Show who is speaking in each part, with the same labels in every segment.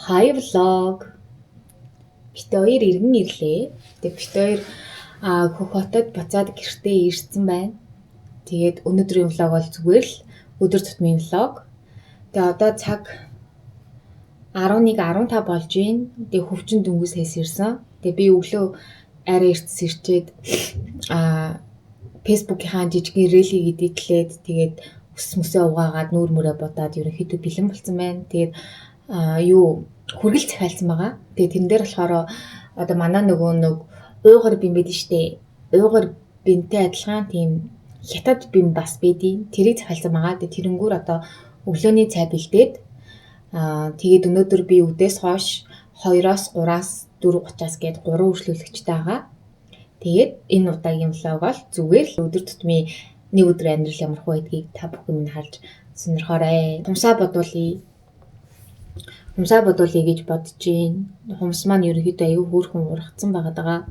Speaker 1: Hi vlog. Бид хоёр иргэн ирлээ. Тэгээд бид хоёр хөх хотод буцаад гэртээ ирсэн байна. Тэгээд өнөөдрийн vlog бол зүгээр л өдөр тутмын vlog. Тэгээд одоо цаг 11:15 болж байна. Тэгээд хөвчин дөнгөс ирсэн. Тэгээд би өглөө арай эртс ирчээд Facebook-ийн жижигхэн религ эдитлээд тэгээд ус мөсөө угаагаад нүүр мөрөө бодоод ерөнхийдөө бэлэн болсон байна. Тэгээд хүргэл захиалсан байгаа. Тэгээд тэрэн дээр болохоор одоо манай нөгөө уугар бим байдаг штэ. Уугар бимтэй адилхан тийм хятад бим бас байдیں۔ Тэрийг захиалсан байгаа. Тэгээд тэрэнгүүр одоо өглөөний цай бэлдээд тэгээд өнөөдөр би үдээс хойш 2-оос 3-аас 4:30-аас гээд 3 үргэлжлүүлэгчтэй байгаа. Тэгээд энэ удаагийн vlog бол зүгээр л өдөр тутмын нэг өдөр амьдрал ямар хөө гэдгийг та бүхэн минь харж сонирхоорой. Хумсаа бодуулъя гэж бодож байна. Хумс маань ерөнхийдөө аюу хөөрхөн ургацсан байгаа.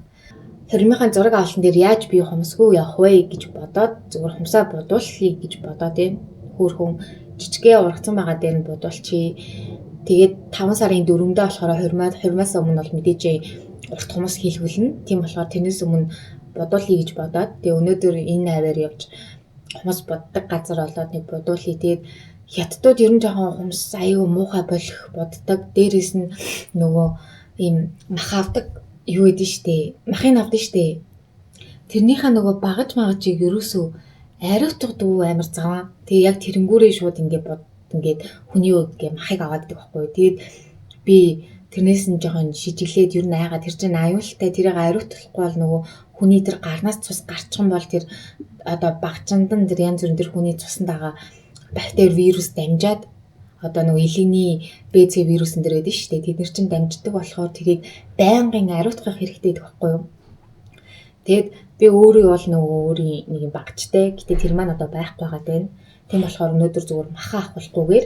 Speaker 1: Хормынхаа зураг авалтан дээр яаж би хумсгүй явах вэ гэж бодоод зүгээр хумсаа бодуулъя гэж бодоод байна. Хөөрхөн жижигээ ургацсан байгаа дээр нь бодуулчихъя. Тэгээд 5 сарын 4-нд болохоор хормоос өмнө бол мэдээж урт хумс хийлгүүлнэ. Тийм болохоор тэрнээс өмнө бодуулъя гэж бодоод тэгээ өнөөдөр энэ хаваар явж хумс боддог газар болоод нэг бодуулъя. Тэгээд хятадууд ер нь жоохон хумс аюу муухай болох боддог. Дээрээс нь нөгөө ийм мах авдаг юу гэдэг штэ. Махыг авдаг штэ. Тэрнийхээ нөгөө багаж магажийг ерөөсөө ариутгадаг амар заваа. Тэгээ яг тэрэнгүүрээ шууд ингээд хүний үед гээ махыг аваад идэх байхгүй. Тэгээд би тэрнээс нь жоохон шижиглээд ер нь айгаа тэр чинь аюултай тэрийг ариутгахгүй бол нөгөө хүний тэр гарнаас цус гарчих юм бол тэр одоо багчандан тэр янз бүрийн тэр хүний цуснд байгаа бактери вирус дамжаад одоо нөгөө илгэний БЦ вирусын дээр байдаг шүү дээ. Тэд нар чинь дамждаг болохоор тэрийг байнгын ариутгах хэрэгтэй гэдэг байхгүй юу? Тэгэд би өөрөө бол нөгөө өөрийн нэг юм багчтай. Гэтэ тэр маань одоо байхгүй байгаа дээ. Тийм болохоор өнөөдөр зүгээр маха авахгүйгээр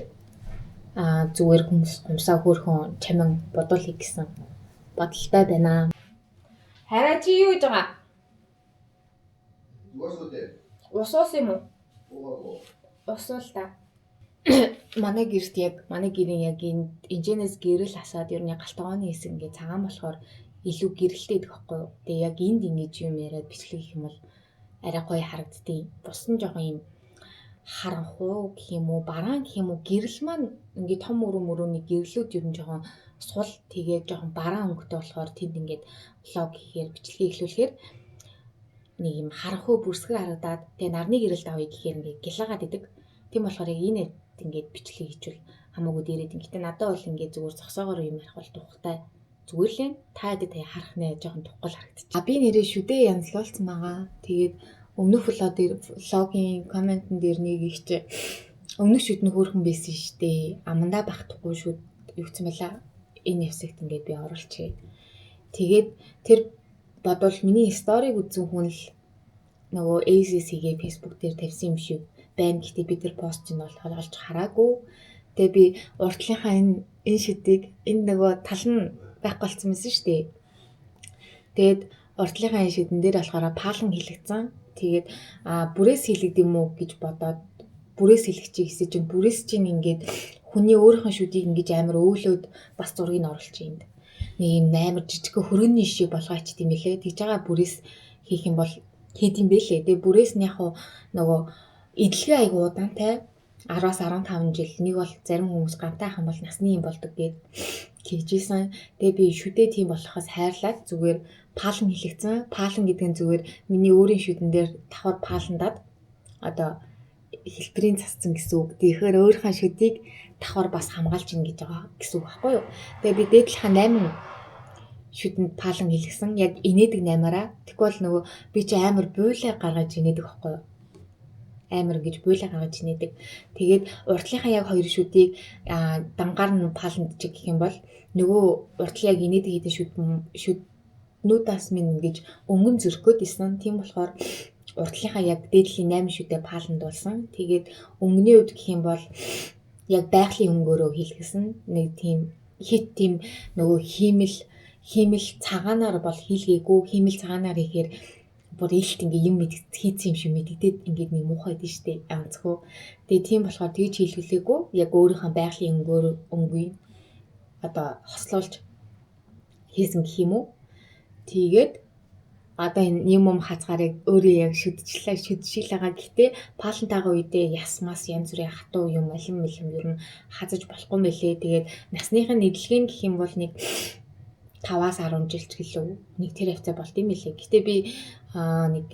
Speaker 1: зүгээр хумсаа хөөрхөн чамин бодуулъя гэсэн бодолтой байна. Хараа чи юу гэж байгаа? Ус юм уу? Ус л та. Манай гэрийн яг энэжнээс гэрэл асаад ер нь галтгооны хэсэг ингээ цагаан болохоор илүү гэрэлтэй идэх байхгүй юу? Тэгээ яг энд ингэж юм яриад бичлэг гэх юм бол арай гоё харагддیں۔ Бус нь жоохон юм харанхуу гэх юм уу, бараан гэх юм уу, гэрэл маань ингээ том өрөөний гэрлүүд ер нь жоохон сул тэгээ жоохон бараан өнгөтэй болохоор тэнд ингээд влог хийхээр бичлэгийг эхлүүлэхээр нэг юм харанхуу бүрсгэр харагдаад тэгээ нарны гэрэлд авъя гэхээр ингээ гялаагаад идэг. Тийм болохоор яг энэ ингээд бичлэг хийчихвэл хамаагүй дээрэд. Гэтэ надад бол ингээд зүгээр зогсоогоор юм ярих бол тухтай. Зүгээр л та хэд харах нэ жоохон туггал харагдчих. Би нэрээ шүдээ янзлуулсан байгаа. Тэгээд өмнөх влогийн комментэн дээр нэг ихч өмнөх шүд нь хөөрхөн байсан штэ. Амандаа багтахгүй шүд юу гэсэн байла. Энэ хэсэгт ингээд би оруулчихъя. Тэгээд тэр бодвол миний сториг үзсэн хүн л нөгөө ACC-гээ Facebook дээр тавьсан юм шиг байна. Гэхдээ би тэр пост нь бол олж хараагүй. Тэгээ би уртлынхаа энэ шүдийг энэ нөгөө тал нь байхгүй болсон байсан шүү дээ. Тэгээд уртлынхаа энэ шүдэн дээр болохоор паалан хилэгдсэн. Тэгээд бүрээс хилэгдэв юм уу гэж бодоод бүрээс хилэгчих гэсэн чинь бүрээс чинь ингээд хүний өөрийнхөө шүдийг ингэж амар өөлөөд бас зургийг оруулчих юм. Нэг юм амар жижиг хөрөөний шиг болгооч тийм ээ. Тэгж байгаа бүрээс хийх юм бол хэд юм бэ лээ. Тэгээ бүрээс нь яг нөгөө эдлэгээ айгуу удаантай 10-аас 15 жил нэг бол зарим хүмүүс гантайх юм бол насны юм болдог гэж хэлжсэн. Тэгээ би шүдээ тийм болохоос хайрлаад зүгээр паалан хилэгцэн. Паалан гэдэг нь зүгээр миний өөрийн шүдэн дээр давхар пааландаад одоо хэлбэрийн засцсан гэсэн үг. Тэгэхээр өөрийнхөө шүдийг давхар бас хамгаалж ин гэж байгаа гэсэн үг байхгүй юу? Тэгээ би дээдлэхаа 8 шүдэнд паалан хилэгсэн. Яг инээдэг 8-аараа. Тэгвэл нөгөө би чи амар буйлаа гаргаж инээдэг байхгүй юу? Амар гэж буйлаа гаргаж инээдэг. Тэгээд уртлынхаа яг хоёр шүдийг дангаар нь пааландчих гэх юм бол нөгөө уртлын яг инээдэг хэдэн шүднүүдээс минь гэж өнгөн зөрөхөд исэн. Тийм болохоор уртлынхаа яг дээдлийн 8 шүдээ пааландуулсан. Тэгээд өнгөний үед гэх юм бол яг байгалийн өнгөөрөө хийлгэсэн. Нэг тийм хит тийм нөгөө хиймэл цагаанаар бол хийлгээгүй. Хиймэл цагаанаар хийхээр бүр илт ингээ юм хийцэн юм шиг мэддээд ингээд нэг муухай дээ штэ янзхөө. Тэгээ тийм болохоор тэгж хийлгэлээгүй. Яг өөрийнхөө байгалийн өнгөний одоо хослуулж хийсэн гэх юм уу. Тэгээд одоо энэ юм хазгаарыг өөрөө яг шүдчихлээ. Гэхдээ палантайгаа үедээ ясмаас янз бүрийн хатуу юм алим ер нь хазаж болохгүй мэлээ. Тэгээд насныхын эдлэгийн гэх юм бол нэг 5-10 жил ч гэлөө нэг тэр хавцаа болт юм билээ. Гэтэ би нэг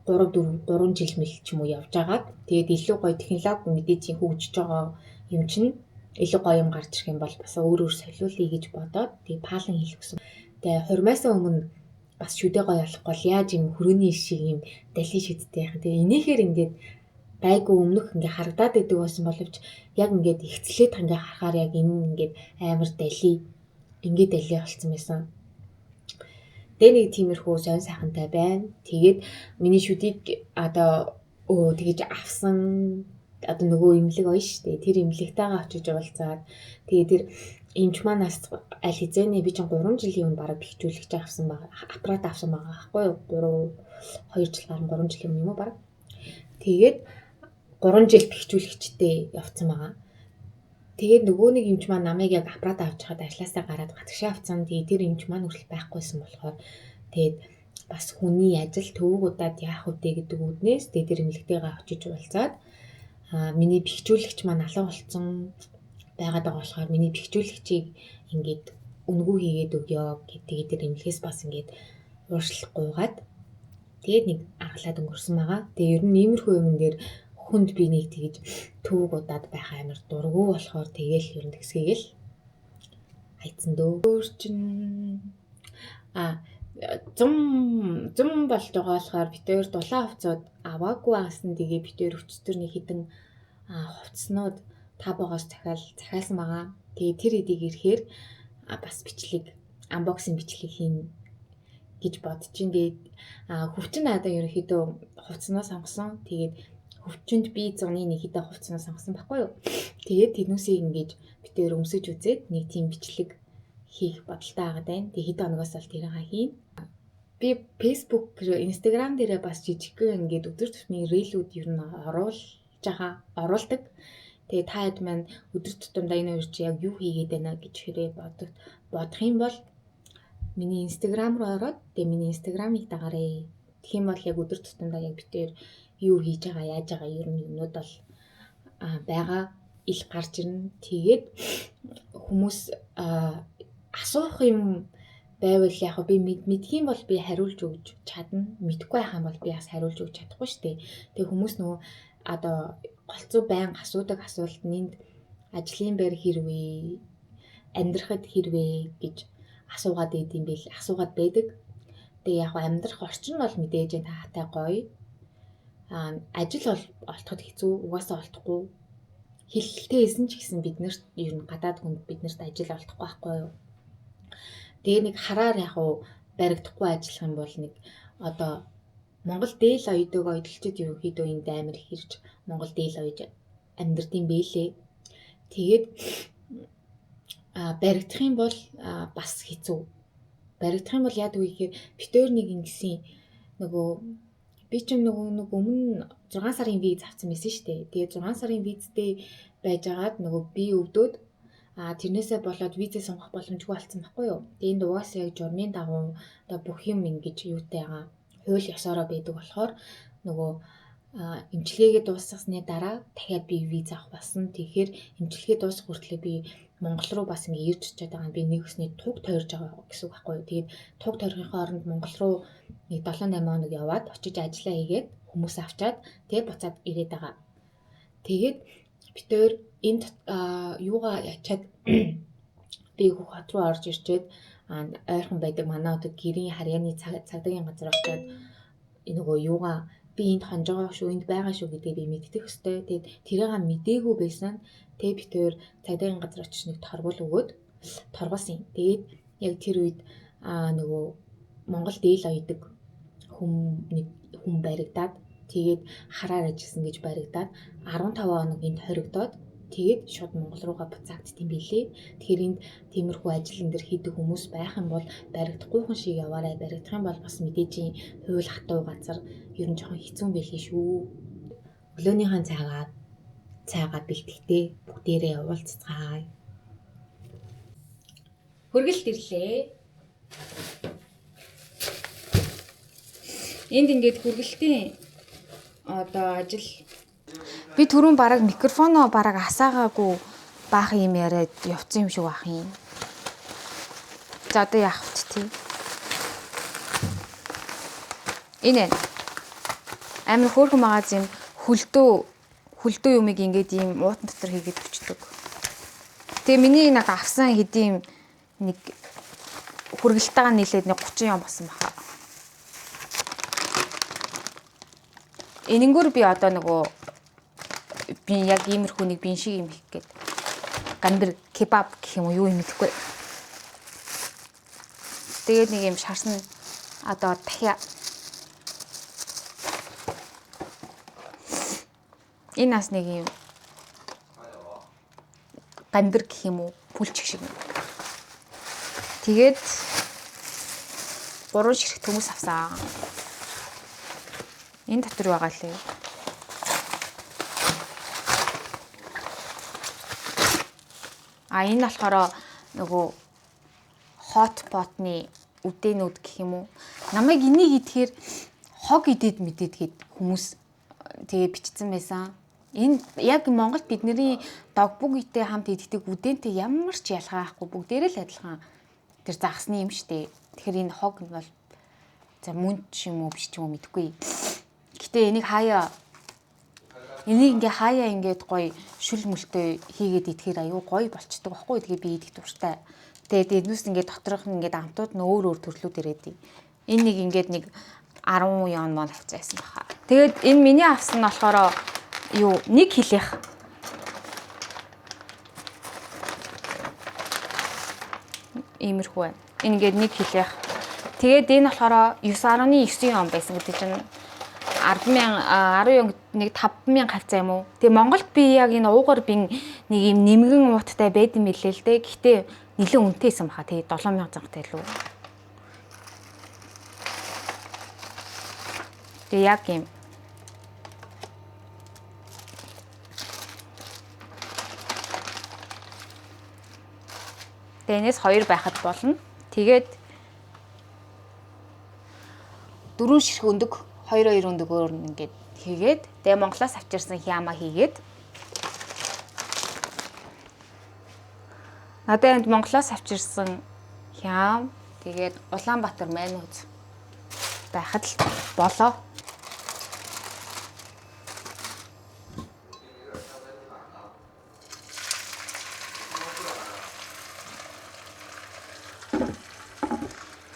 Speaker 1: 3 жил мэл ч юм уу явж агаад тэгээд илүү гоё технологи мэдээж хөгжиж байгаа юм чинь илүү гоё юм гарч ирэх юм бол бас өөр солиулъя гэж бодоод тэгээд палан хийх гэсэн. Тэгээд хурмаас өмнө бас шүдэ гоё болохгүй бол яаж юм хөрөөний шиг юм дали шидтэй яах. Тэгээд инээхээр ингээд байгуу өмнөх ингээ харагдаад идэг байсан боловч яг ингээд ихцлээд ингээ харахаар яг энэ ингээд амар дали ингээд дали болцсон байсан. Тэгээ нэг тиймэрхүү сонь сайхантай байна. Тэгээд миний шүдийг одоо тэгэж авсан одоо нөгөө имлэг гоё штэ. Тэр имлэгтэйгээ очиж уулзаад тэгээд тэр эмч манаас аль хэзээ би чинь 3 жилийн өмнө бараг бэхжүүлэгч авсан байгаа. Аппарат авсан байгаа аахгүй юу? 2 жил гарсан 3 жилийн өмнө юм уу бараг. Тэгээд 3 жил бэхжүүлэгчтэй явцсан байгаа. Тэгээд нөгөө нэг эмч маань намайг яг аппарат авч хаад ажилласаа гараад гадагшаа авцсан. Тэгээд тэр эмч маань хүртэл байхгүйсэн болохоор тэгээд бас хүний ажил төвөгудаад яах вэ гэдэг үднээс тэгээд тэр эмнэлэгтэйгээ очиж уулзаад миний бэхжүүлэгч маань алга болцсон байгаад байгаа болохоор миний бэхжүүлэгчийг ингээд үнгүү хийгээд өгье гэдэг тэр эмнэлгээс бас ингээд ууршлах гуйгаад тэгээд нэг аргалаад өнгөрсөн байгаа. Тэгээд ер нь иймэрхүү юмн дээр хүнд би нэг тэгж төвөг удаад байх амар дургу болохоор тэгээл ер нь тэгсгээл хайцсан дөө. Өөр чин зум болж байгаа болохоор битээр дулаан хувцууд аваагүй аасан. Тэгээ битээр өчтөр нэг хідэн хувцснууд табоогоос захиалсан байгаа. Тэгээ тэр эдийг ирэхээр бас бичлэг анбоксинг бичлэг хийн гэж бодож чинь. Тэгээд хөвчин надаа ерөнхийдөө хувцснаа сонгосон. Тэгээд хөвчөнд би 100-ны нэг хідэн хувцснаа сонгосон байхгүй юу. Тэгээд тэрнүүсийг ингэж битээр өмсөж үзээд нэг тийм бичлэг хийх бодолтой байгаа даа. Тэгээ хэд хоногоос бол тэрийг хийн. Би Facebook, Instagram дээрээ бас жижигхэн ингээд өдөр тутмын рилүүд ер нь оруулдаг. Тэгээ та хэд маань өдөр тутамдаа энэ хоёр чи яг юу хийгээд байна гэж хэрэг бодох юм бол миний Instagram руу ороод тэгээ миний Instagram-ыг дагаарай. Тэгэх юм бол яг өдөр тутамдаа яг битээр юу хийж байгаа, яаж байгаа ер нь юмнууд бол байгаа ил гарч ирнэ. Тэгээд хүмүүс асуух юм байвал яг би мэдх юм бол би хариулж өгч чадна. Мэдхгүй байх юм бол би бас хариулж өгч чадахгүй шүү дээ. Тэгээ хүмүүс нөгөө одоо голцоо байнга асуудаг асуулт нэнд ажлын байр хэрвээ, амьдрахад хэрвээ гэж асуугаад байдаг. Тэгээ яг амьдрах орчин бол мэдээж таатай гоё. Ажил бол олдоход хэцүү, угаасаа олдохгүй. Хэлэлтэй хэлсэн ч гэсэн биднэрт ер нь гадаад хүнд биднэрт ажил олдохгүй байхгүй юу. Тэгээ нэг хараар яг баригдахгүй ажиллах юм бол нэг одоо Монгол дээл оёдог ойдлчид ерөнхийдөө энд амар их ирж Монгол дээл оёж амьдрдсан бэлээ. Тэгээд баригдах юм бол бас хэцүү. Баригдах юм бол яадаг вэ гэхээр битээр нэг ингэсэн нөгөө би ч нөгөө өмнө 6 сарын виз авсан байсан шүү дээ. Тэгээд 6 сарын визтэй байжгаад нөгөө би өвдөөд тэрнээсээ болоод визээ сонгох боломжгүй болсон байхгүй юу. Тэгээд энд угаасаа яг журмын дагуу одоо бүх юм ингэж юутай байгаа хууль ёсороо байдаг болохоор нөгөө эмчилгээгээ дуусгасны дараа дахиад би виз авах болсон. Тэгэхээр эмчилгээ дуусах хүртлээр би Монгол руу бас ингэ ирж очиад байгаа. Би нэг өсний туг тойрж байгаа гэсэн үг байхгүй юу. Тэгээд туг тойрохын оронд Монгол руу нэг 7-8 хоног яваад очиж ажиллаа хийгээд хүмүүс авчаад тэгээд буцаад ирээд байгаа. Тэгээд битээр энд юугаа ячаад би хот руу орж ирчээд ойрхон байдаг манай одоо гэрийн харьяаны цагдаагийн газар очиод нөгөө юугаа би энд хонж байгаа шүү, энд байгаа шүү гэдгийг би мэддэг өстэй. Тэгээд тэрийг мдээгүй байсан. Тэгээд битээр цагдаагийн газар очиж нэг торгуулсан. Тэгээд яг тэр үед нөгөө Монгол дээл оёдаг хүн баригдаад тэгээд хараар ажилласан гэж баригдаад 15 хоног энд хоригдоод тэгээд шууд Монгол руугаа буцаагдсан билээ. Тэгэхээр энд тиймэрхүү ажил энэ төр хийдэг хүмүүс байх юм бол баригдахгүйхэн шиг яваарай. Баригдах юм бол бас мэдээж хууль хатуу газар ер нь жоохон хэцүү байлээ шүү. Өглөөнийхэн цайгаа бэлтгэхдээ бүгдээрээ уулзцгаая. Хүргэлт ирлээ. Энд ингээд хүргэлтийн одоо ажил би түрүүн бараг микрофоноо бараг асаагаагүй баах юм яриад явцсан юм шиг баах юм. За одоо яах вэ тий? Энэ амар хөөрхөн магаз юм хөлдөө юмыг ингээд ийм уутан дотор хийгээд өчтдөг. Тэгээ миний нэг авсан хэдийн нэг хүргэлтэйгээ нийлээд нэг 30 юм болсон баха. Энэнгөр би одоо нөгөө би яг иймэрхүү нэг бин шиг юм хийх гээд гандар кебаб гэх юм уу юу юм мэдэхгүй. Тэгээд нэг юм шарсан одоо дахиа энэ нас нэг юм гандар гэх юм уу пүлчик шиг. Тэгээд 3 ширхэг төмөс авсан. Энэ дотор байгаа лээ. Энэ болохоор нөгөө hot pot-ны үдэнүүд гэх юм уу. Намайг энийг идэхээр хог идэд мэдээдгээд хүмүүс тэгээ бичсэн байсан. Энэ яг Монголд бидний догбүгийтэй хамт иддэг үдэнтэй ямар ч ялгаа байхгүй бүгдээрээ л адилхан тэр загсны юм штэ. Тэгэхээр энэ хог нь бол за мөн ч юм уу биш ч юм уу мэдэхгүй. Гэтэ энийг ингээ хаяа ингээд гоё шүл мүлтэй хийгээд идэхээр аюу гоё болчдөг байхгүй. Тэгээ би идэх дуртай. Тэгээд энэс ингээд доторх нь ингээд амтууд нь өөр төрлүүд ирээдий. Энэ нэг ингээд нэг 10 yen мөн авцаасан баха. Тэгээд энэ миний авсан нь болохоор юу нэг хилийнх. Иймэрхүү байна. Энэ ингээд нэг хилийнх. Тэгээд энэ болохоор 9.9 yen байсан гэдэг чинь 10,000 нэг 5,000 хавцаа юм уу. Тэгээ Монголд би яг энэ уугар бин нэг юм нэмгэн ууттай байд юм билээ л дээ. Гэхдээ нэлээд үнэтэйсэн баха. Тэгээ 7,000 зангтай лөө. Тэгээ яг юм. Энэс 2 байхад болно. Тэгээд 4 ширхэг өндөг 2 өндөгөөр ингээд хийгээд тэгээ Монголоос авчирсан хямаа хийгээд надад энд Монголоос авчирсан хям тэгээд Улаанбаатар Майнуз байхад л болоо.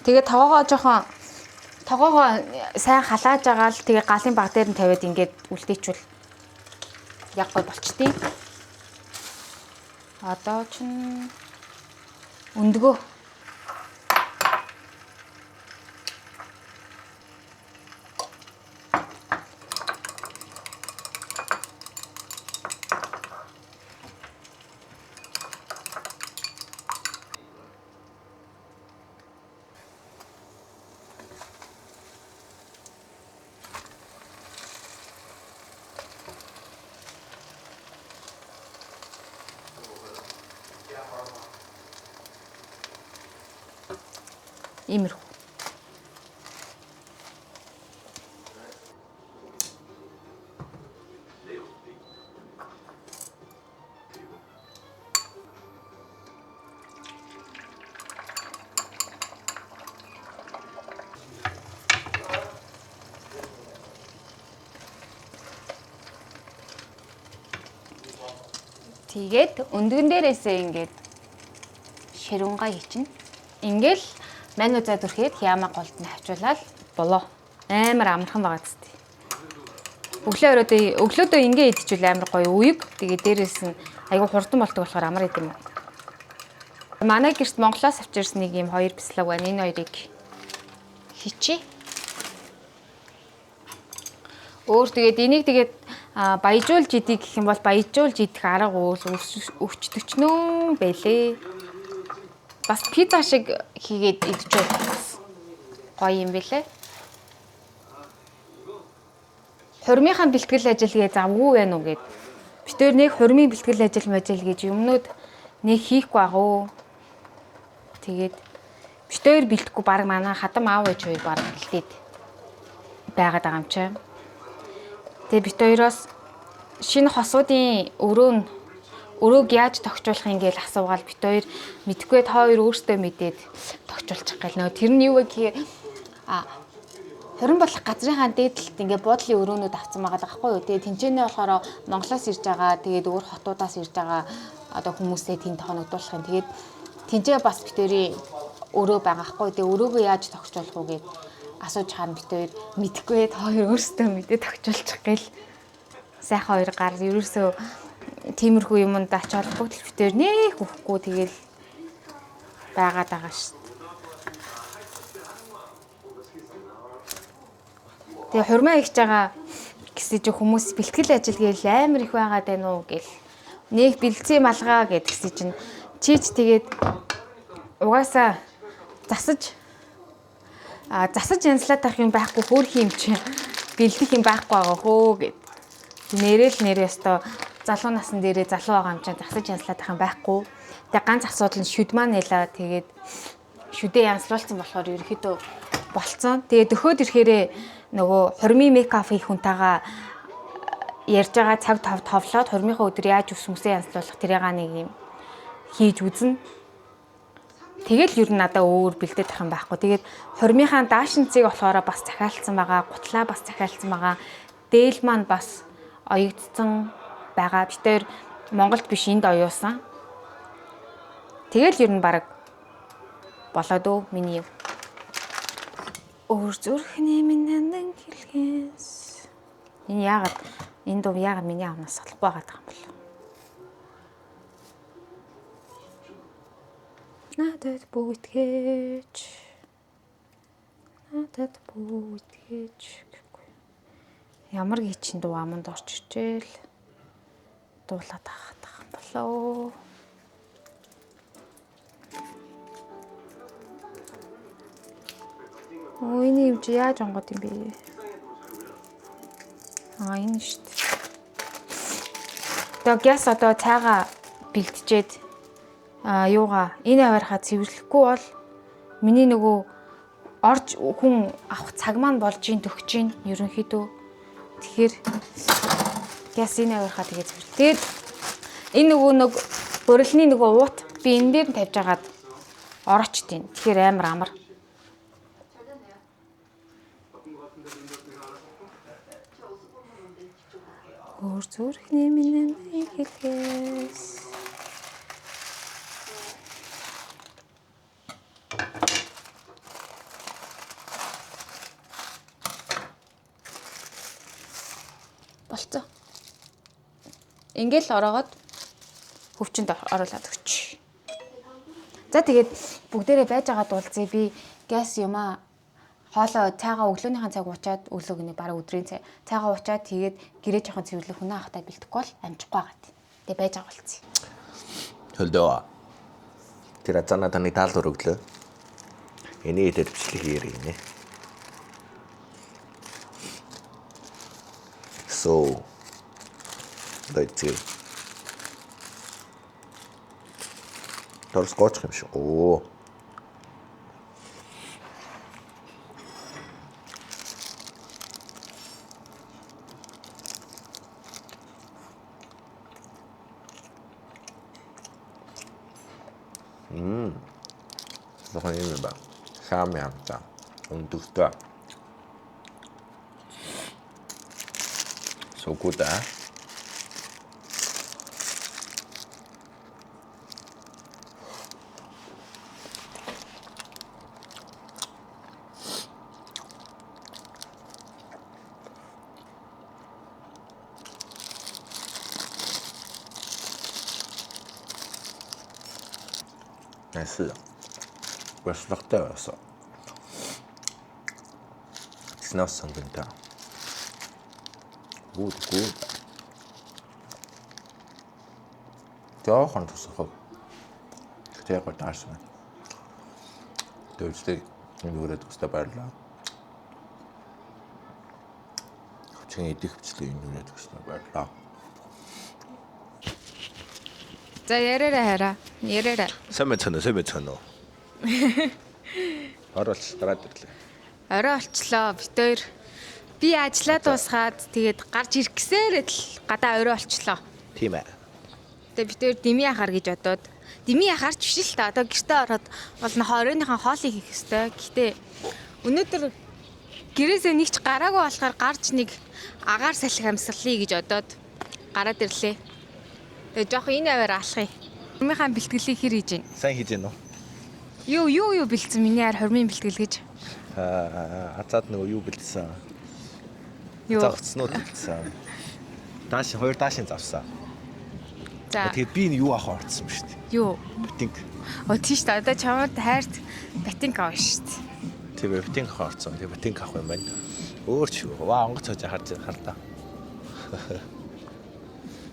Speaker 1: Тэгээд тогоогоо сайн халааж байгаа л тэгээ галын баг дээр нь тавиад ингээд үлдээчүүл яг гой болчтیں۔ Одоо чин өндгөө иймэрхүү. Тэгээд өндгөн дээрээсээ ингээд ширунгаа хийчин. Ингээл Майнузаа дүрхээд хямаа голд нь хавчуулаад болоо. Амар амархан байгаа зү. Өглөөдөө ингээ идчихвэл амар гоё үег. Тэгээд дээрээс нь айгүй хурдан болдог болохоор амар идэм юм. Манай гэрт Монголоос авчирсан нэг юм 2 бислэг байна. Энэ хоёрыг хийчи. Өөр тэгээд энийг тэгээд баяжуулж идэх гэх юм бол баяжуулж идэх арга уул өвчтөчнөө байлээ. Бас пицца шиг хийгээд идчихвэл гоё юм бэлээ. Хурмынхаа бэлтгэл ажил гээ завгүй байна уу гэд. Бид тээр нэг хурмын бэлтгэл ажил гэж юмнууд нэг хийхгүй агуу. Тэгээд бид хоёр бэлдэхгүй баг манай хадам аав ээж хоёр баг бэлдээд байгаад байгаа юм чи. Тэгээд бид хоёроос шинэ хосуудын өрөөг яаж тогтчуулах юм гээл асуугаал бид хоёр мэдгүй та хоёр өөрсдөө мэдээд тогтчуулчих гэл нөө тэр нь юу вэ гэхээр хорин болох газрынхаа дээдлэлт ингээ буудлын өрөөнүүд авсан байгаа байхгүй юу. Тэгээд тэнцэнэ болохоор Монголоос ирж байгаа тэгээд өөр хотуудаас ирж байгаа одоо хүмүүсээ тэнд хоногдуулах юм. Тэгээд тэнцээ бас бид хоёрын өрөө байгаа байхгүй. Тэгээд өрөөгөө яаж тогтчуулах вэ гэд асууж хаана бид хоёр мэдгүй та хоёр өөрсдөө мэдээд тогтчуулчих гээл сайхан хоёр гар ерөөсөө тиймэрхүү юмд ачаал бүгд бид хоёр нэх өгөхгүй тэгэл байгаад байгаа шүү дээ. Тэгээ хурмаа хийж байгаа гэсэн чинь хүмүүс бэлтгэл ажил гээл амар их байгаад байна уу гэл нэг бэлцээ малгаа гэдгсэн чинь чийч тэгээд угаасаа засаж янзлаад авах юм байхгүй хөөх юм чи бэлдэх юм байхгүй байгаа хөө гэд. Нэрээ өстой залуу насн дээрээ залуу байгаа юм чинь засаж янзлаад авах юм байхгүй. Тэгээ ганц асуудал нь шүд маань нэлээ тэгээд шүдээ янзлуулсан болохоор ерөөхдөө болцсон. Тэгээд дөхөөд ирэхээрээ нөгөө хурмын мейкап хийх хүнтэйгээ ярьж байгаа цаг товлоод хурмынхаа өдөр яаж ус мүсээ янзлуулах тэрийг нэг юм хийж үзнэ. Тэгэл ер нь надаа өөр бэлдээд тах юм байхгүй. Тэгээд хурмынхаа даашинцыг болохоор бас захиалцсан байгаа, гутлаа бас захиалцсан байгаа. Дээл маань бас оёгдсон байгаа. Бид тэр Монголд биш энд оюусан. Тэгэл ер нь баг болоод өө миний юм. Өөр зүрхний минь хэлгээс. Энэ яагаад энэ дуу яагаад миний амнаас салахгүй байгаа юм бол. Надад бүгдгээж гэхгүй. Ямар гिचэн дуу аманд орч ичээл дуулаад тахах юм болоо. Өөний юм чи яаж онгод юм бэ? Энэ шүү дээ. Тэгээ гяс одоо цайгаа бэлтжээд юугаа энэ аваархаа цэвэрлэхгүй бол миний нөгөө орж хүн авах цаг маань болж ин төгч ин ерөнхийдөө. Тэгэхээр гяс энэ аваархаа тэгээ цэвэрлээ. Тэгээд энэ нөгөө нэг бөрөлний нөгөө уут би энэ дээр нь тавьж агаад ороочт юм. Тэгэхээр амар амар. Өөр зүрхний минь хэлгээс. Болцоо. Ингээл ороогоод хөвчөнд оруулаад өгч. За тэгээд бүгдээрээ байж байгаа дуулцъя би газ юмаа хоолоо цайгаа өглөөнийхэн цаг уучаад өглөө гинэ бараг өдрийн цайгаа уучаад тэгээд гэрээ жоохон цэвэрлэх хүнээ авахтаа бэлдэхгүй бол амжихгүй байгаа тийм. Тэгээд байж байгаа болцъя.
Speaker 2: Хөлдөө. Тэр азана таны таалал өргөлөө. Эний идэвчлэх ярина. So that's it. Торс гочих юм шиг. Оо. Nog een in de samen hebben om te doen. So good, hè?是，我是那个是，是那生根的，good good，这很多时候，这个大事，就是你如果都是在白了，这个地区的你都是在白了。
Speaker 1: За яриараа хараа. Яриараа.
Speaker 2: Сайн байна уу? Оролч гараад ирлээ.
Speaker 1: Орой олчлоо. Бид хоёр би ажиллаа дуусгаад тэгээд гарч ирэх гэсээрээ л гадаа орой олчлоо.
Speaker 2: Тийм ээ.
Speaker 1: Тэгээд бид хоёр дими яхаар гэж бодоод дими яхаарч биш л та. Одоо гэртээ ороод бол оройныхаа хоолыг хийх ёстой. Гэхдээ өнөөдөр гэрээсээ нэг ч гараагүй болохоор гарч нэг агаар салхи амьсгалъя гэж бодоод гараад ирлээ. Тэгээд жоох энэ аваар алхая. Хормынхаа бэлтгэлийг хэр хийж байна?
Speaker 2: Сайн хийж гэнэ үү?
Speaker 1: Юу бэлдсэн миний ар хормын бэлтгэл гэж.
Speaker 2: Азаад нөгөө юу бэлдсэн?
Speaker 1: Юу?
Speaker 2: Завцснууд бэлдсэн. Хоёр даашин завсан.
Speaker 1: За.
Speaker 2: Тэгээд би энэ юу авах орцсон ба шүү дээ.
Speaker 1: Юу?
Speaker 2: Битинг.
Speaker 1: Тийш та одоо чамд хайрт батинг авах шүү дээ.
Speaker 2: Тийм битинг авах орцсон. Тэгээд битинг авах юм байна. Өөр ч ваа онгоц хожоо хардаа.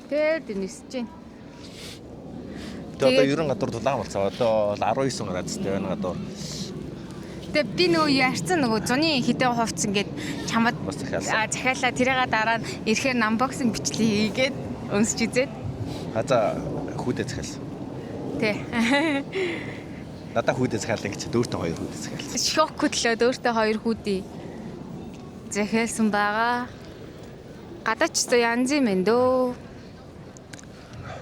Speaker 1: Тэгээд нисэж байна.
Speaker 2: Тэгээд одоо ерөн гадуур дулаан болцоо. Одоо 19 градустай байна гадуур.
Speaker 1: Тэгээд би нөгөө ярьсан нөгөө зуны хэдэн хувцс ингээд чамд
Speaker 2: Бас захиалсан.
Speaker 1: захиалаа тэрийгээ дараа нь ирэхээр намбоксинг бичлээ хийгээд өнсч үзээд.
Speaker 2: За хүүдээ захиалсан.
Speaker 1: Тэ.
Speaker 2: Надаа хүүдээ захиалсан гэж дөөртөө 2 хүүдээ захиалсан.
Speaker 1: Шок хөдлөөд өөртөө 2 хүүдий захиалсан байгаа. Гадаач ч янз юм энэ дөө.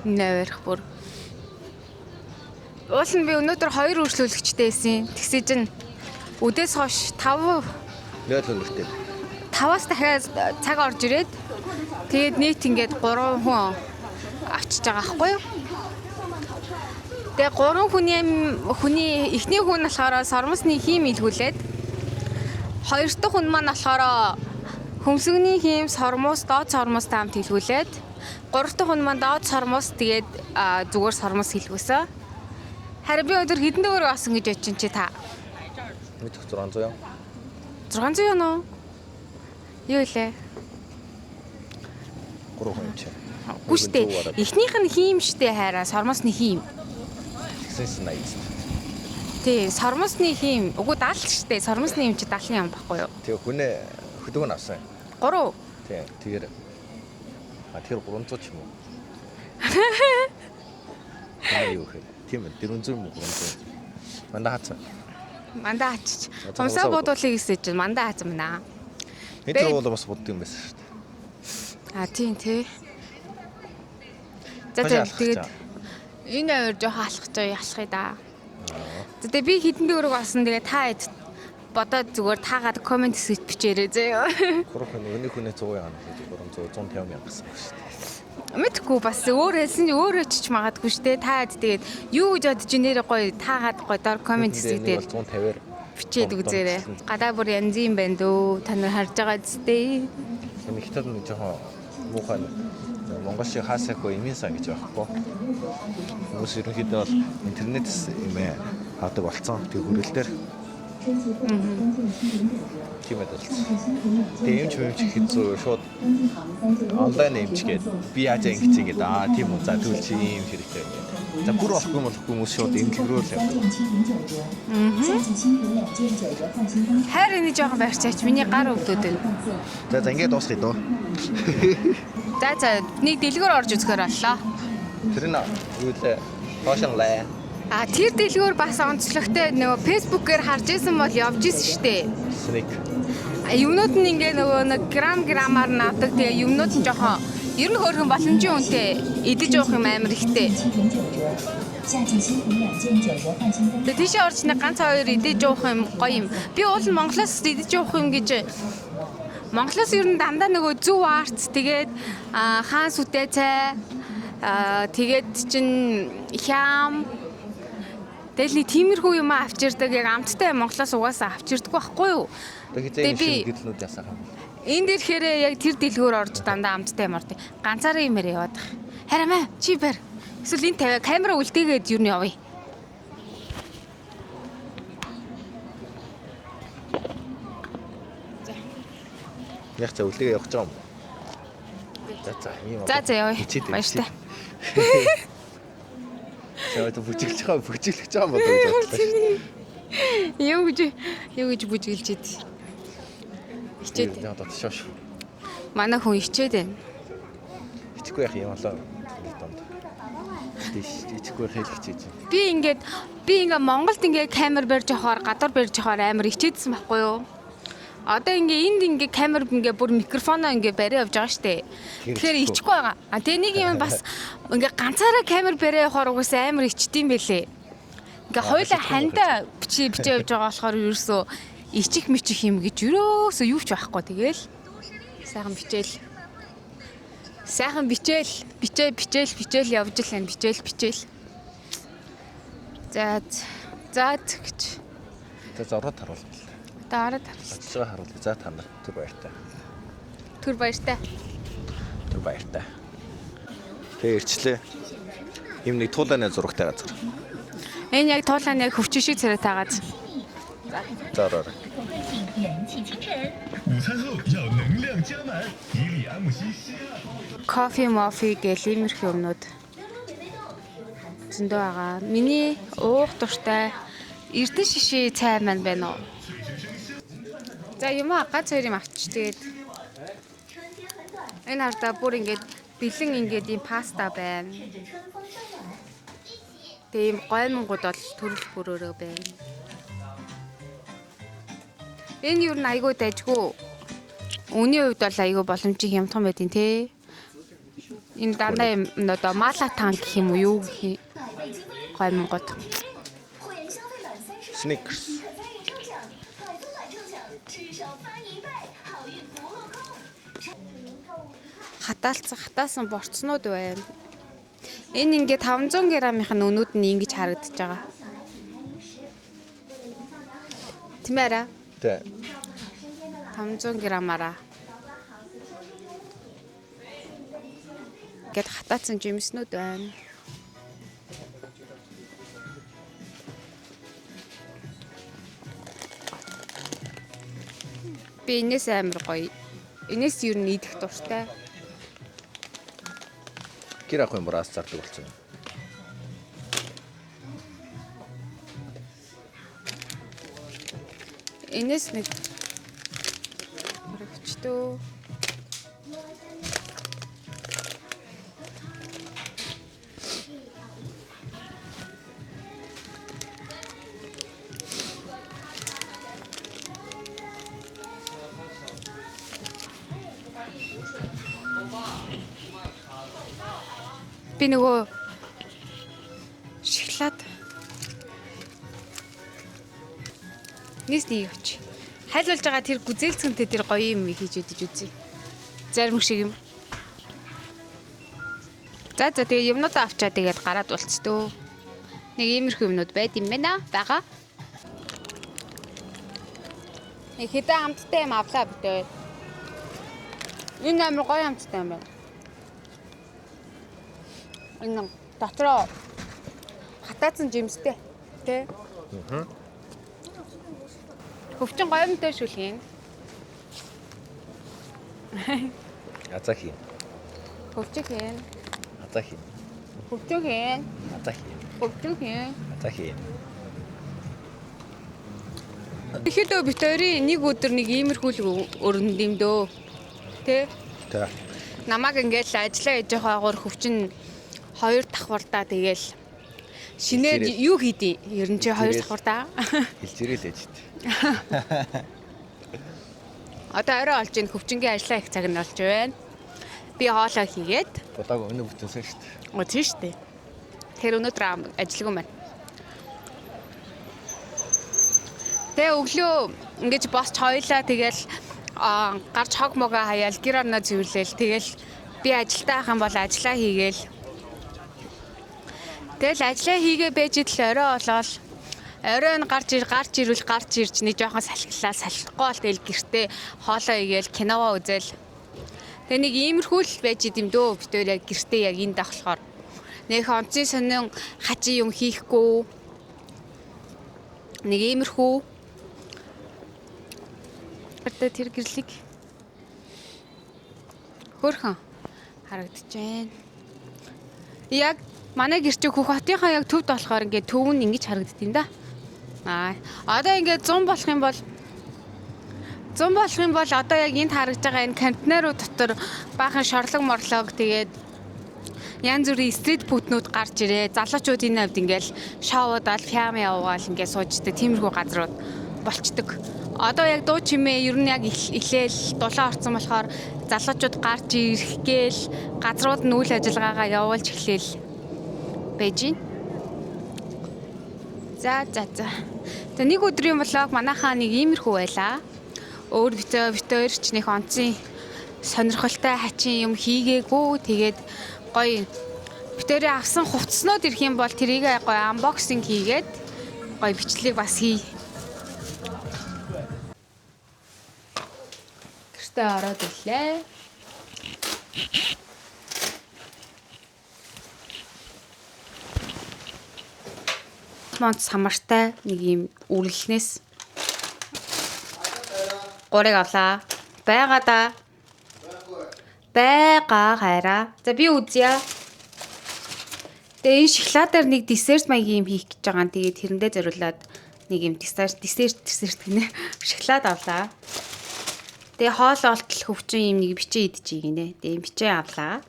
Speaker 1: Нэрх бүр. Уул нь би өнөөдөр 2 үргэлжлүүлэгчтэй байсан. Тэгсээ чинь өдөөс хойш 5
Speaker 2: Нөөлөлтэй.
Speaker 1: 5-аас дахиад цаг орж ирээд тэгээд нийт ингээд 3 хүн авчиж байгаа байхгүй юу? Тэгээд 3 хүний эхний хүн болохоор сормосны хийм илгүүлээд 2 дахь хүн маань болохоор хөмсгөний хийм сормос доод сормостой хамт илгүүлээд 3 дахь хүн маань доод сормос тэгээд зүгээр сормос илгүүлсэн. Харин би өдөр хэдэн төгрөг авсан гэж бодчих чи та?
Speaker 2: Мэд 600 юу?
Speaker 1: 600 юу нөө? Юу илээ?
Speaker 2: 3 хүн чи.
Speaker 1: Үгүй штэ. Эхнийх нь хийм штэ хайраа сормосны хийм.
Speaker 2: Тэгсэн 80.
Speaker 1: Тий, сормосны хийм. Үгүй даал штэ. Сормосны хийм чи даалын юм баггүй юу?
Speaker 2: Тэгээ хүнээ хөдөг нь авсан.
Speaker 1: 3.
Speaker 2: Тий. Тэгэхээр тэр 300 ч юм уу? Юу хэ? Тийм ээ 400 юм уу 300. Мандаа хацсан.
Speaker 1: Мандаа хачиж. Хумсаа бодуулъя гэсэн чинь мандаа хаасан байна.
Speaker 2: Энэ тэр бол бас боддог юм байсан шүү дээ.
Speaker 1: Тийм тий. За тэгээд энэ аваар жоохон алхаж байгаа ялахыг да. Тэгээ би хэдэн төгрөг олсон тэгээ та хэд бодоод зүгээр таагаад комент хэсэгт бичээрэй заяа.
Speaker 2: 3 хүн өнөө хүнээ 100 яана гэдэг 300 150 мянга гэсэн шүү дээ.
Speaker 1: Мэдгүй бас өөр хэлсэн чи өөрөө чиж магадгүй штэ та хэд тэгээд юу гэж бодож нэрээ гоё таагаад гоё дор комент хэсэг дээр
Speaker 2: 150-аар
Speaker 1: бичээд үзээрэй. Гадаа бүр янз юм байна дөө. Та нар харж байгаа зүтэй.
Speaker 2: Ихтэй нэг жоохон муухай Монгол шиг хаасаагүй имийн сан гэж байхгүй. Хүмүүс ерөнхийдөө бол интернетээс юм авдаг болцсон. Тэг хүрээлтээр. Тийм ээ болсон. Тэг юмч хэцүү шууд онлайн эмч гээд би яаж ингэж ингэж тийм үү за тэгвэл чи ийм хэрэгтэй. За бүр болохгүй бол хүмүүс шууд имлэгрүүл явдаг.
Speaker 1: Хайр энэ жоохон барьцаач миний гар өвдөд байна.
Speaker 2: За ингэж дуусгая дөө.
Speaker 1: За нэг дэлгүүр орж үзэхээр боллоо.
Speaker 2: Тэр нь юу лээ? Хоошинлаа.
Speaker 1: Тэр дэлгүүр бас онцлогтой нөгөө фэйсбүүкээр харж исэн бол явж исэн штэ.
Speaker 2: Сник.
Speaker 1: Юмнууд нь ингээ нөгөө нэг грамаар навдаг. Тэгээ юмнууд нь жоохон ер нь хөөрхөн боломжийн үнэтэй идэж уух юм амар ихтэй. Тэгээ тийшээ орж нэг ганц хоёр идэж уух юм гоё юм. Би уул нь Монголоос идэж уух юм гэж Монголоос ер нь дандаа нөгөө зөв арт тэгээд хаан сүтээ цай тэгээд чин хям тэгэл тиймэрхүү юм авчирдаг яг амттай Монголоос угаасаа авчирдаг байхгүй юу?
Speaker 2: Тэгээ хизээ гэдлүүд ясаа хаа.
Speaker 1: Энд ирэхээр яг тэр дэлгүүр орж дандаа амттай юм орд. Ганцаараа юмэр яваад байх. Харамаа чи бэр. Эсвэл энэ тавиа камера үлдээгээд юу нь явъя.
Speaker 2: Яг за үлдээгээ явах гэж байгаа юм.
Speaker 1: За явъя. Баяртай.
Speaker 2: Чамд бүжиглэж байгаа юм болоо гэж бодлоо.
Speaker 1: Юу гэж бүжиглж идэв. Хичээд.
Speaker 2: Яг дотшоош.
Speaker 1: Манай хүн хичээд байна.
Speaker 2: Хичээгүй яах юм болоо. Ичгүй хэлэх чийж.
Speaker 1: Би ингээд Монголд ингээд камер барьж явахаар гадар барьж явахаар амар ичээдсэн байхгүй юу? Одоо ингээд энд ингээд камер ингээд бүр микрофоноо ингээд бариа явж байгаа штэ. Тэгэхээр ичгүй байгаа. А тэгээ нэг юм бас ингээд ганцаараа камер бариа явахаар угсаа амар ичдэм байлээ. Ингээ хоёлаа хандаа бичээ явж байгаа болохоор ерөөсөө ичих мичих юм гэж ерөөсөө юу ч байхгүй тэгэл сайхан бичээл явж л энэ бичээл за гэж
Speaker 2: За зороод харуул.
Speaker 1: дараад
Speaker 2: Очоо харуул. За та нар түр баяртай. Тэгээ ирчлээ. Им нэг туулааны зурагтай газар.
Speaker 1: энэ яг туулааны яг хөвчин шиг царай таагаад
Speaker 2: За ороо.
Speaker 3: 午餐后要能量加满，伊利安慕希西亚。
Speaker 1: кофе гэл иймэрхүү юмнууд зөндөө байгаа. Миний уух дуртай эрдэнэ шишээ цай маань байна уу? За юм гац хоёр юм авч тэгээд энэ хардаа бүр ингээд бэлэн ингээд ийм паста байна. Тэгээд ийм гоймонгууд бол төрөл бүрөөрөө байна. Энэ юу н айгуу дайггүй. Үүний хувьд бол айгуу боломжийн хямдхан байдیں۔ Тэ. Энэ дандаа юм одоо малатан гэх юм уу юу гэх гоймонгууд.
Speaker 2: Snickers.
Speaker 1: Хатаасан борцнууд байна. Энэ ингээд 500 граммынх нь өнүүд нь ингэж харагдаж байгаа. Тэмээрэ.
Speaker 2: Тэ.
Speaker 1: 500 граммаараа. Гэт хатаасан жимснүүд байна. Би энэс амар гоё. Энэс юу нэг идэх дуртай.
Speaker 2: Гэр ах юм бураас зардаг болсон.
Speaker 1: Энэс нэг өрөвчтөө. Би нөгөө шоколад Нийсний явч. Хайлуулж байгаа тэр гүзээлцэнтэй тэр гоё юм хийж өдөж үзье. Зарим шиг юм. За тэгээ юмнуудаа авчаа тэгээд гараад болцдөө. Нэг иймэрхүү юмнууд байд юм байна. Бага. Нэг хэдэн хамттай юм авлаа битээ. Энэ амар гоё хамттай юм байна. Энэ дотроо хатаасан жимстэй. Тэ?
Speaker 2: Аа.
Speaker 1: Хөвчин гоёмтой шүлгийн.
Speaker 2: Азахи.
Speaker 1: Хөвчгийн.
Speaker 2: Азахи.
Speaker 1: Хөвчгийн.
Speaker 2: Азахи.
Speaker 1: Хөвчгийн.
Speaker 2: Азахи.
Speaker 1: Тэгэхдээ бит хоёрын нэг өдөр нэг иймэрхүү өрөнд юм дөө. Тэ?
Speaker 2: Тэ.
Speaker 1: Намаг ингээл ажиллаа хийж байгаагаар хөвчин 2 давхурдаа тэгэл шинээр юу хийдий? Ер нь чи 2 давхурдаа.
Speaker 2: Хэлж ирэл ээж.
Speaker 1: Одоо орой олж ийн хөвчингийн ажиллаа их цаг нь болж байна. Би хоолоо хийгээд
Speaker 2: Бодог өнөө бүтэнсэн шүү дээ.
Speaker 1: Оо тийм шүү дээ. Тэр өнөөдөр ажилгүй байна. Тэгээ өглөө ингэж босч хойлоо тэгэл гарч хог мога хаяал гэр орноо зэвэрлээл тэгэл би ажилдаа ах юм бол ажиллаа хийгээл. Тэгэл ажиллаа хийгээ байж идэл орой болоод оройн гарч ирж нэг жоохон салхилаа салахгүй бол тэгэл гэртээ хоолоо игээл киновоо үзэл. Тэгээ нэг иймэрхүү л байж идэм дөө битээр яг гэртээ яг энд давхлахаар нэг онцгийн сонин хажи юм хийхгүй нэг иймэрхүү тэр гэрлийг хөрхөн харагдаж байна. Яг манай гэр чи Хөх хотынхаа яг төвд болохоор ингээд төв нь ингэж харагддаг юм да. Одоо ингээд 100 болох юм бол одоо яг энд харагдж байгаа энэ контейнерууд дотор баахан шорлог морлог тэгээд
Speaker 4: Янз бүрийн стрит фуднууд гарч ирээ. Залуучууд энэ хувьд ингээл шоудаад фями яваал ингээд сууждаг тиймэрхүү газрууд болчдөг. Одоо яг дуу чимээ ер нь яг эхлээл дулаан орсон болохоор залуучууд гарч ирэх гээл газрууд нь үйл ажиллагаагаа явуулж эхлээл байж байна. За. За нэг өдрийн влог манайхаа нэг иймэрхүү байлаа. Өөр битээр ч нэг онцын сонирхолтой хачин юм хийгээгүй. Тэгээд гоё битээрээ авсан хувцснууд ирэх юм бол тэрийг гоё анбоксинг хийгээд гоё бичлэг бас хий. Гэртээ ороод ирлээ. Монт самартай нэг юм үрлэнээс 3-ыг авлаа. Байгаа да. Байгаа хайраа. За би үзье. Тэгээ энэ шоколадаар нэг десерт маягийн юм хийх гэж байгаа. Тэгээд тэрэндээ зориулаад нэг юм десерт гинэ. Шоколад авлаа. Тэгээ хоол олтол хөвчин юм нэг бичээ идчихье гинэ. Тэгээ бичээ авлаа.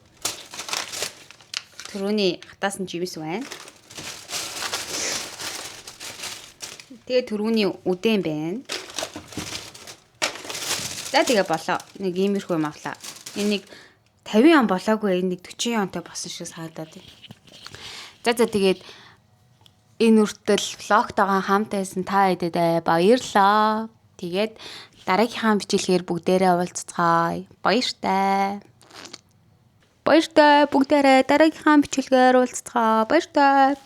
Speaker 4: Төрөний хатаас нь жимс байна. Тэгээ төрөний үдэн байна. За тэгээ болоо. Нэг иймэрхүү юм авлаа. Энэ нэг 50 он болоогүй энэ нэг 40 онтой болсон шиг санагдаад байна. За тэгээд энэ үртэл влогтойгоо хамт байсан та хэдэд баярлаа. Тэгээд дараагийнхаа бичлэгээр бүгдээрээ уулзцгаая. Баяртай. Баяртай бүгдээрээ дараагийнхаа бичлэгээр уулзцгаая. Баяртай.